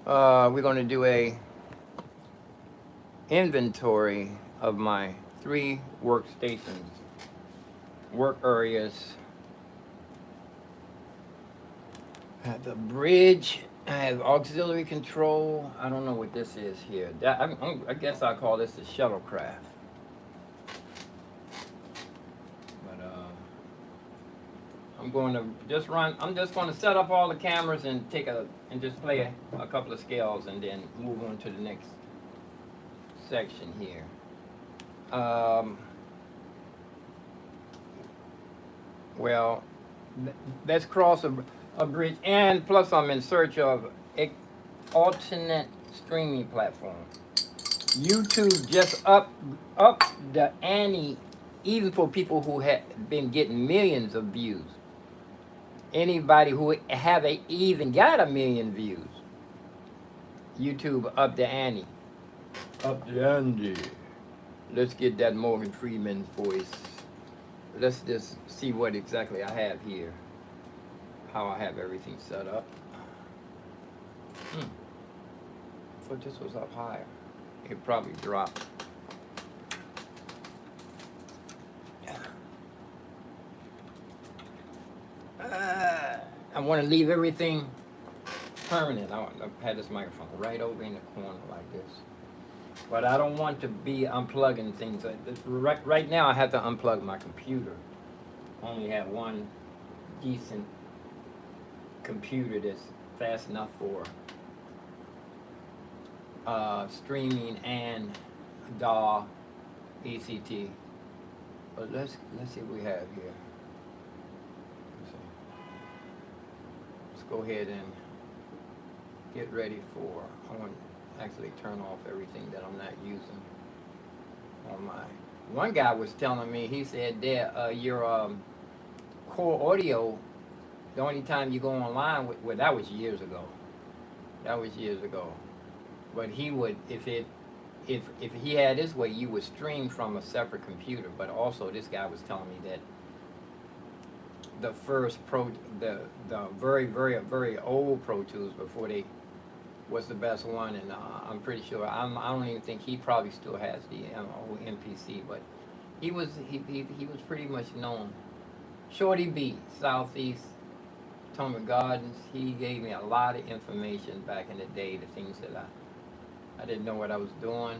We're going to do a inventory of my 3 workstations, work areas. I have the bridge. I have auxiliary control. I don't know what this is here. I guess I'll call this a shuttlecraft. But I'm going to just run. I'm just going to set up all the cameras and and just play a couple of scales and then move on to the next section here. Well, let's cross a bridge, and plus I'm in search of an alternate streaming platform. YouTube just up the ante, even for people who have been getting millions of views. Anybody who even got a million views, YouTube up the ante. Up the ante. Let's get that Morgan Freeman voice. Let's just see what exactly I have here. How I have everything set up. Thought this was up higher. It probably dropped. I want to leave everything permanent. I had this microphone right over in the corner like this. But I don't want to be unplugging things. Right now I have to unplug my computer. I only have one decent computer that's fast enough for streaming and DAW, ECT. But let's see what we have here. Let's go ahead and get ready for. I want to actually turn off everything that I'm not using on my. One guy was telling me, he said that your core audio, the only time you go online well, that was years ago. That was years ago. But he would, if he had his way, you would stream from a separate computer. But also, this guy was telling me that the first the very, very, very old Pro Tools before they was the best one, and I'm pretty sure I don't even think he probably still has the old MPC, but he was pretty much known. Shorty B, Southeast Potomac Gardens. He gave me a lot of information back in the day, the things that I didn't know what I was doing.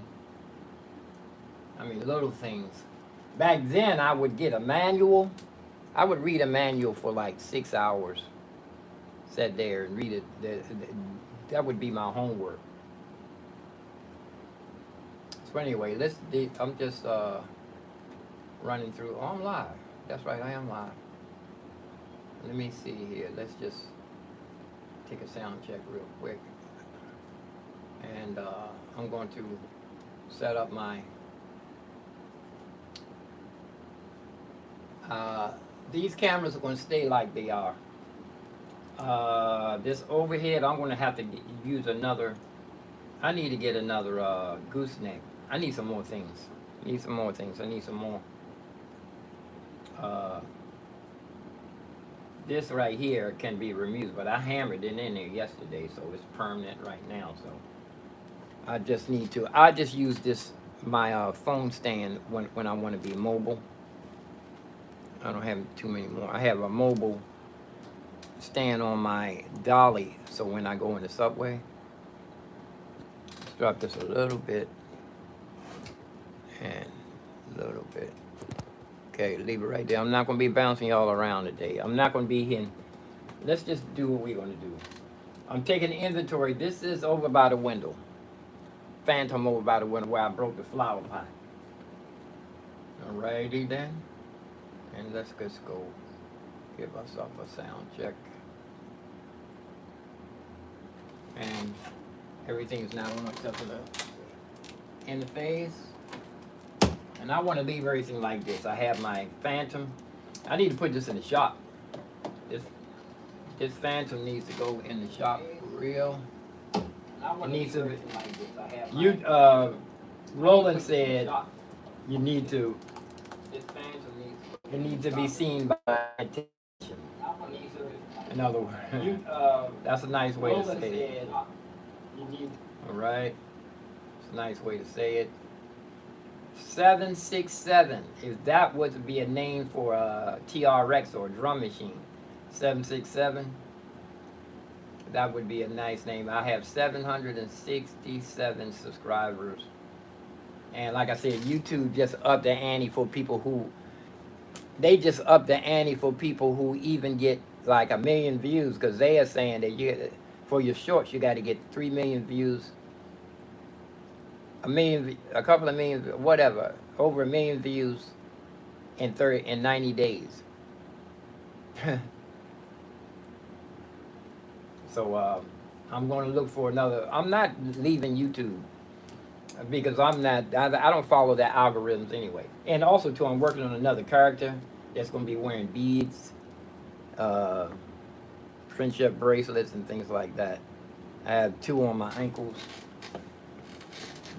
I mean, little things. Back then, I would get a manual. I would read a manual for like 6 hours. Sat there and read it. That would be my homework. So anyway, I'm just running through. Oh, I'm live. That's right, I am live. Let me see here. Let's just take a sound check real quick. And I'm going to set up my these cameras are going to stay like they are. This overhead, I'm going to have to use another. I need to get another gooseneck. I need some more things. I need some more. This right here can be removed, but I hammered it in there yesterday, so it's permanent right now. So I just need to. I just use this my phone stand when I want to be mobile. I don't have too many more. I have a mobile stand on my dolly, so when I go in the subway, let's drop this a little bit and a little bit. Okay, leave it right there. I'm not going to be bouncing y'all around today. I'm not going to be here. Let's just do what we're going to do. I'm taking the inventory. This is over by the window. Phantom over by the window where I broke the flower pot. Alrighty then. And let's just go give ourselves a sound check. And everything's now on except for the interface. And I want to leave everything like this. I have my Phantom. I need to put this in the shop. This Phantom needs to go in the shop for real. It needs to be, Roland said you need to, it needs to be seen by attention. In other words, that's a nice way to say it. Indeed. All right. It's a nice way to say it. 767. If that was to be a name for a TRX or a drum machine, 767. That would be a nice name. I have 767 subscribers. And like I said, YouTube just upped the ante for people who they just up the ante for people who even get like 1 million views, because they are saying that you for your shorts you got to get 3 million views, a couple of million, whatever, over 1 million views in 90 days. So I'm going to look for another. I'm not leaving YouTube because I'm not. I don't follow that algorithms anyway. And also too, I'm working on another character that's going to be wearing beads, uh, friendship bracelets, and things like that. I have 2 on my ankles.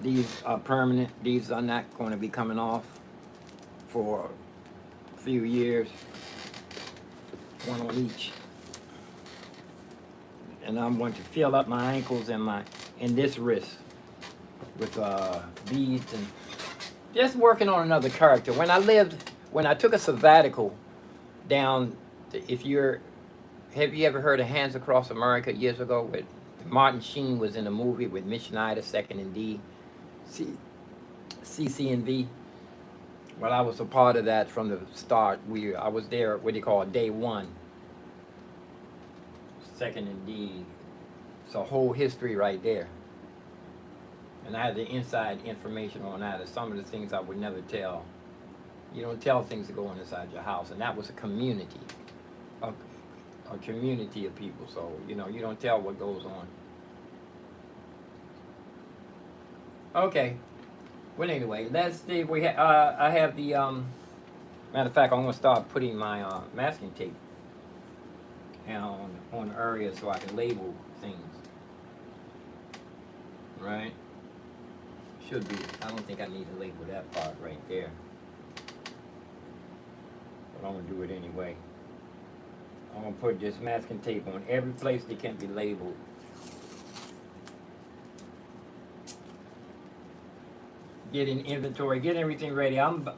These are permanent. These are not going to be coming off for a few years. 1 on each. And I'm going to fill up my ankles and this wrist with beads, and just working on another character. When I took a sabbatical down, if you're, have you ever heard of Hands Across America years ago? With Martin Sheen was in a movie with Mitch Schneider, Second and D, CC and V. Well, I was a part of that from the start. I was there, what they call day 1. Second and D. It's a whole history right there. And I had the inside information on that. Some of the things I would never tell. You don't tell things that go on inside your house. And that was a community. A community of people. So, you don't tell what goes on. Okay. Well, anyway, let's see. I have the, matter of fact, I'm going to start putting my masking tape on areas so I can label things. Right? Should be. I don't think I need to label that part right there. But I'm going to do it anyway. I'm going to put this masking tape on every place that can be labeled. Getting inventory, getting everything ready. I'm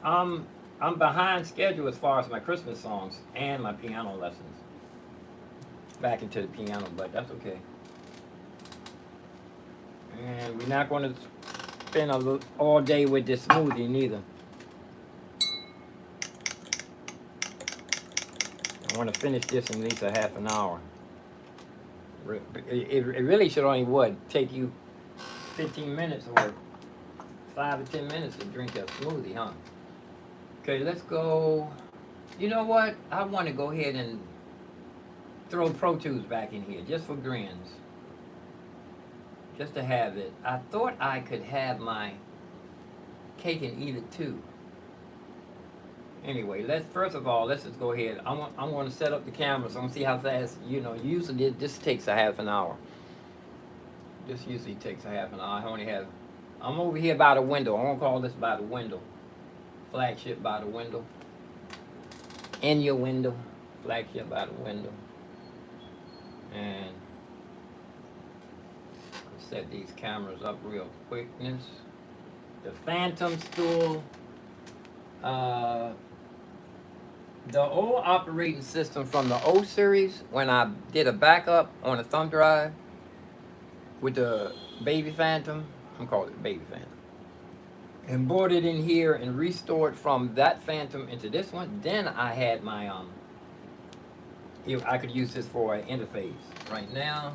behind schedule as far as my Christmas songs and my piano lessons. Back into the piano, but that's okay. And we're not going to spend all day with this smoothie neither. I want to finish this in at least a half an hour. It really should only take you 15 minutes or 5 or 10 minutes to drink a smoothie, huh? Okay, let's go. You know what? I want to go ahead and throw Pro Tools back in here just for grins. Just to have it. I thought I could have my cake and eat it too. Anyway, first of all, let's just go ahead. I'm going to set up the camera so I'm going to see how fast, usually this takes a half an hour. This usually takes a half an hour. I'm over here by the window. I'm going to call this by the window. Flagship by the window. In your window. Flagship by the window. And set these cameras up real quickness. The Phantom stool. The old operating system from the O series, when I did a backup on a thumb drive with the Baby Phantom, I'm calling it Baby Phantom, and brought it in here and restored from that Phantom into this one, then I had my I could use this for an interface. Right now,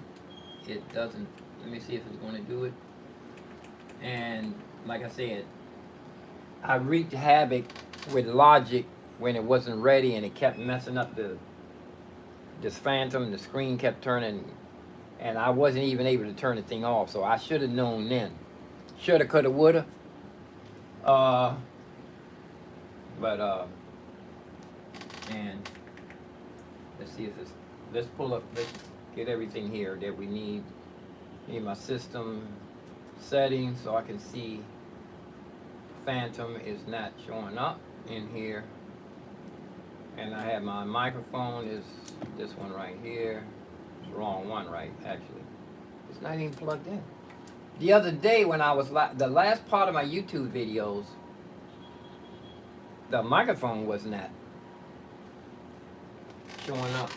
it doesn't. Let me see if it's going to do it. And like I said, I wreaked havoc with Logic when it wasn't ready, and it kept messing up this Phantom. The screen kept turning, and I wasn't even able to turn the thing off. So I should have known then. Shoulda, coulda, woulda. And let's see if let's pull up, let's get everything here that we need. Need my system settings so I can see Phantom is not showing up in here. And I have my microphone is this one right here. It's the wrong one, right? Actually, it's not even plugged in. The other day when I was the last part of my YouTube videos, the microphone was not showing up,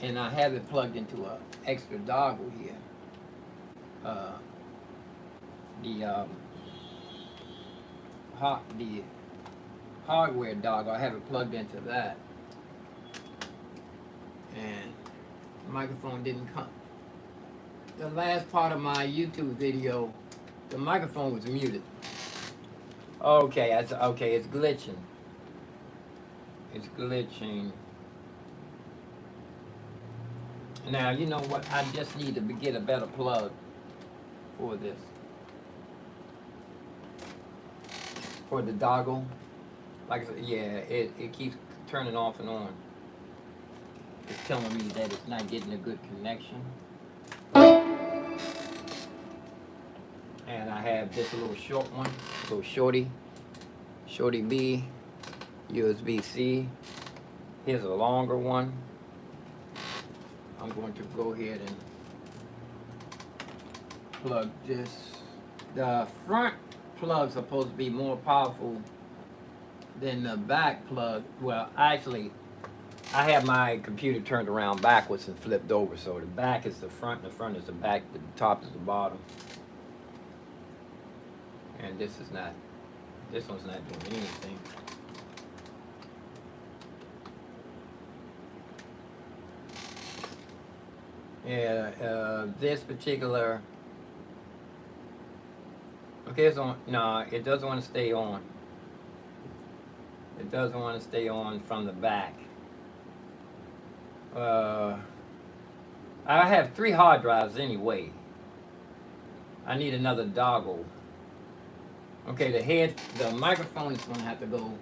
and I have it plugged into a extra dongle here. Uh, the the hardware dongle, I have it plugged into that, and the microphone didn't come. The last part of my YouTube video, the microphone was muted. Okay, okay. It's glitching. It's glitching. Now you know what? I just need to get a better plug for this, for the dongle. Like I said, yeah, it keeps turning off and on. It's telling me that it's not getting a good connection. And I have this little short one, little shorty B, USB-C. Here's a longer one. I'm going to go ahead and plug this. The front plug's supposed to be more powerful than the back plug. Well, actually, I have my computer turned around backwards and flipped over, so the back is the front, the front is the back, the top is the bottom. And this one's not doing anything. Yeah, this particular, okay, it's on, no, it doesn't want to stay on. It doesn't want to stay on from the back. I have 3 hard drives anyway. I need another dongle. Okay, the microphone is going to have to go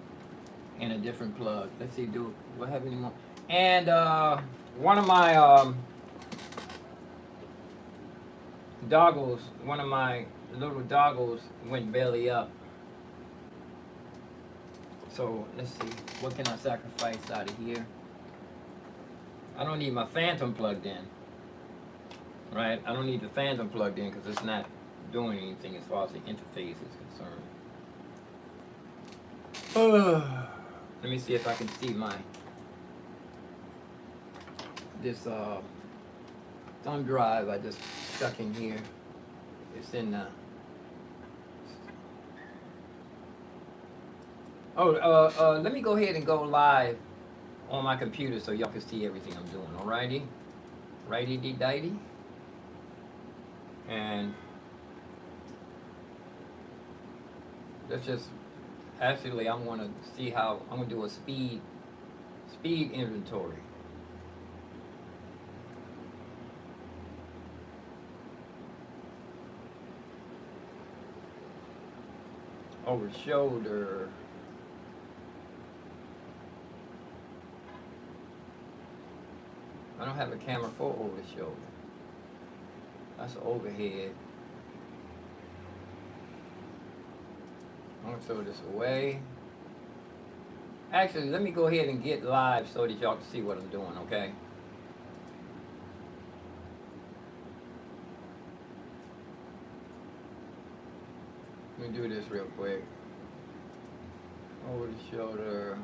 in a different plug. Let's see, do I have any more? And one of my one of my little dongles went belly up. So let's see, what can I sacrifice out of here? I don't need my Phantom plugged in, right? I don't need the Phantom plugged in because it's not doing anything as far as the interface is concerned. Let me see if I can see this thumb drive I just stuck in here. It's in the let me go ahead and go live on my computer so y'all can see everything I'm doing. Alrighty, righty-dee-dighty, and let's just actually I'm going to see how I'm going to do a speed inventory. Over shoulder. I don't have a camera for over shoulder. That's overhead. I'm gonna throw this away. Actually, let me go ahead and get live so that y'all can see what I'm doing, okay? Let me do this real quick. Over the shoulder.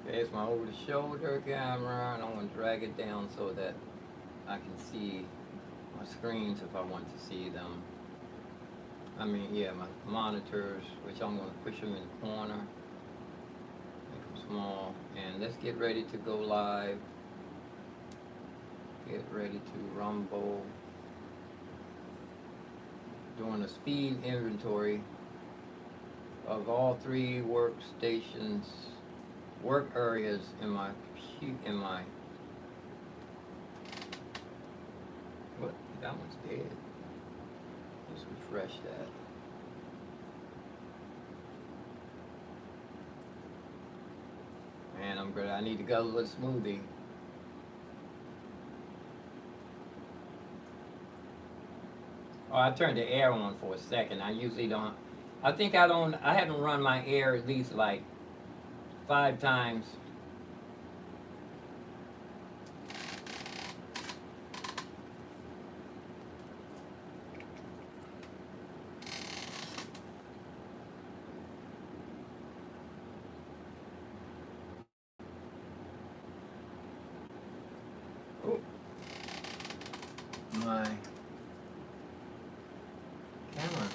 Okay, it's my over the shoulder camera, and I'm going to drag it down so that I can see my screens if I want to see them. I mean, yeah, my monitors, which I'm going to push them in the corner, make them small, and let's get ready to go live. Get ready to rumble. Doing a speed inventory of all 3 workstations, work areas in my what? That one's dead. Let's refresh that. And I'm good. I need to go with a smoothie. Oh, I turned the air on for a second. I usually don't. I haven't run my air at least like 5 times. Oh, my camera.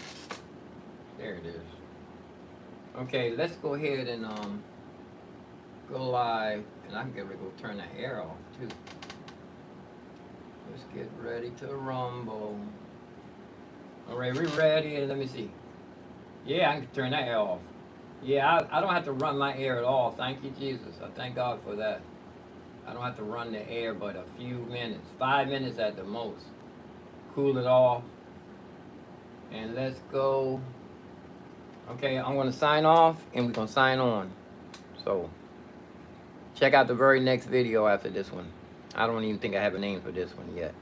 There it is. Okay, let's go ahead and go live, and I'm gonna go turn the air off too. Let's get ready to rumble. All right, we ready? Let me see. Yeah, I can turn that air off. Yeah, I don't have to run my air at all. Thank you, Jesus. I thank God for that. I don't have to run the air but a few minutes, 5 minutes at the most. Cool it off. And let's go. Okay, I'm going to sign off and we're going to sign on. So, check out the very next video after this one. I don't even think I have a name for this one yet.